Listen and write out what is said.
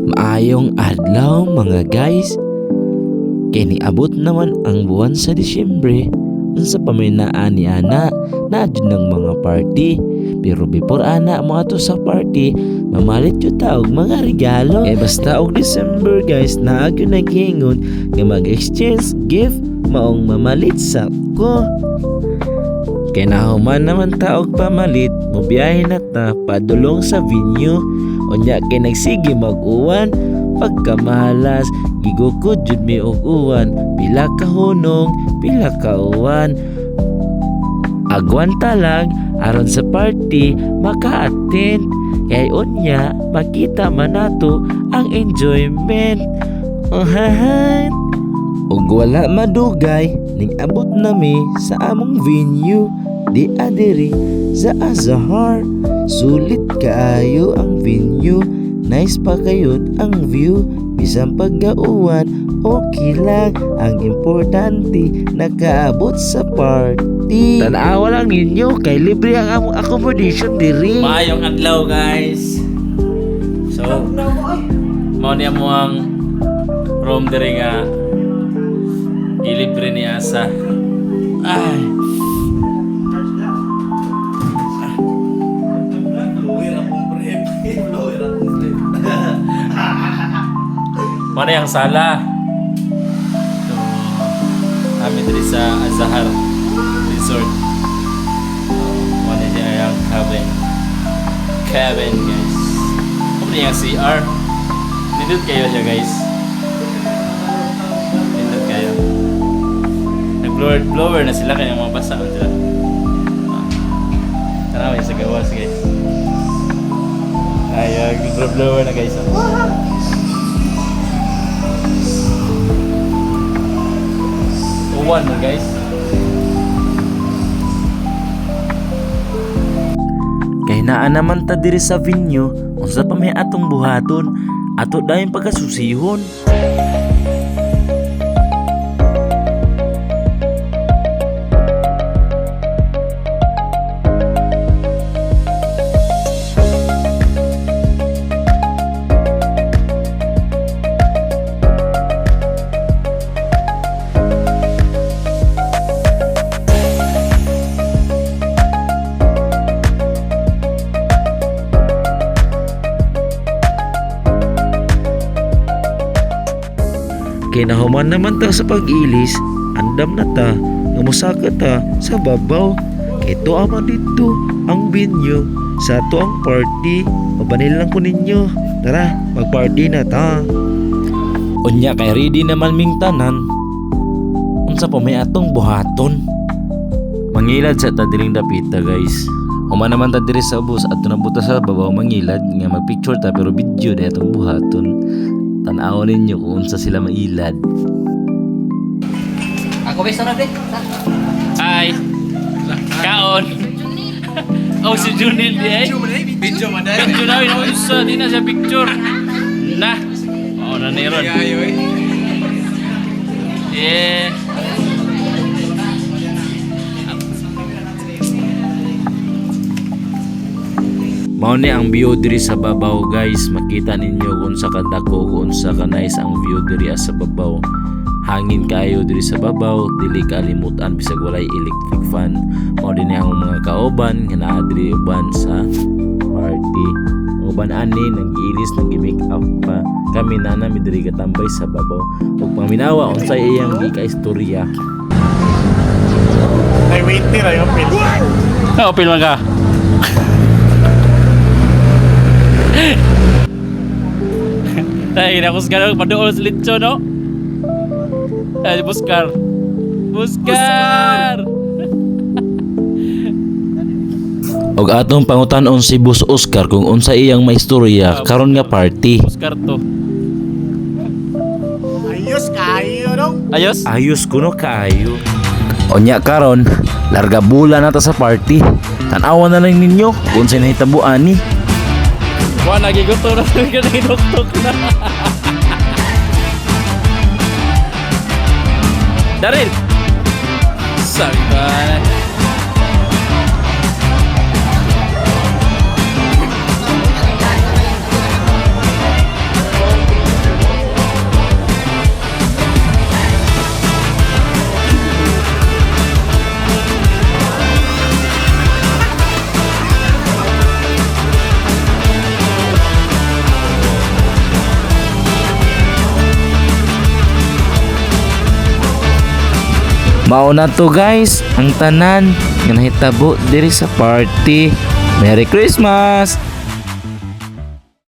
Maayong adlaw mga guys. Kay niabot naman ang buwan sa Disyembre. Unsa pa may naa ni ana naadyo ng mga party. Pero before ana mo ato sa party, mamalit yun ta og mga regalo. Kay basta og December guys, naagyo naghingon nga mag-exchange gift maong mamalit sa ko. Kay nahuman naman ta og pamalit, mobiyahe na ta padulong sa venue. Unya kay nagsige mag-uwan, pagkamalas gigukod jud mi og uwan, pila ka hunong, pila ka uwan. Agwanta lang aron sa party maka-attend. Kay unya makita man nato ang enjoyment. Ohahan. Ug wala madugay, ning abot nami sa among venue di adiri sa Azahar. Sulit kaayo ang venue, nice pa kayod ang view. Bisan pagkauwan, okay lang. Ang importante, nakaabot sa party. Tanawa lang ninyo, kay libre ang among accommodation diri. Maayong adlaw guys. So, mao niya mo ang room diri nga ilibre ni Asa. Ay. Mana yang salah? So, kami diri sa Azahar Resort. Mana siya yung cabin guys. Ano yung CR? Nindot kayo siya guys. Nindot kayo. Nag-blower na sila kaya mabasa man sila. Tanaw yung sa gawas guys. Ay, nag-blower na guys. Uwan mo guys. Kay naa naman ta diri sa venue, unsa pa may atong buhaton, ato dayon pagkasusihon. Kay nahuman naman ta sa pag-ilis, andam na ta, nga mosaka ta sa babaw. Kay to ama dito ang venue sa to ang party. Mabanil lang ko ninyo. Tara, mag-party na ta. Unya kay ready naman ming tanan. Unsa pa may atong buhaton? Mangilad sa ta diring dapita guys. Human naman ta diri sa bus at nabuta sa babaw mangilad nga magpicture ta pero video na atong buhaton. Tanaw ninyo kung unsa sila mailad. Ako beso na be. Hi. Kaon. Oh si Junil di ay. Video man dai. Picture na yun sa di na sa picture. Nah. Oh na niron. Yeah. Mao ni ang view diri sa babaw guys. Makita ninyo kung sa kadako, kung sa ka-nice ang view diri sa babaw. Hangin kayo diri sa babaw, dili kalimutan bisag walay electric fan. Mao din ang mga kauban nga naa diri uban sa party. Uban ani nag-iilis, nag-make up pa. Kami na nami diri katambay sa babaw. Ug paminawa unsay iyang gika-istorya. Ay, wait ni Rayo, Pil. Open man ka. Tay, nakusgar paduol sa litso, no? Ay, buskar. Buskar! Og atong pangutanon si Boss Oscar kung unsa iyang maistorya karon nga party. Buskar to. Ayos kayo, no? Ayos? Ayos kuno kaayo. Onya karon, larga bula na ta sa party. Tan-awan na lang ninyo kung unsay nahitabuan ni. Wah, nagigusto na ka nagidoktok na. Daryl! Sabi ba na? Mao na to guys, ang tanan nga nahitabo diri sa party. Merry Christmas!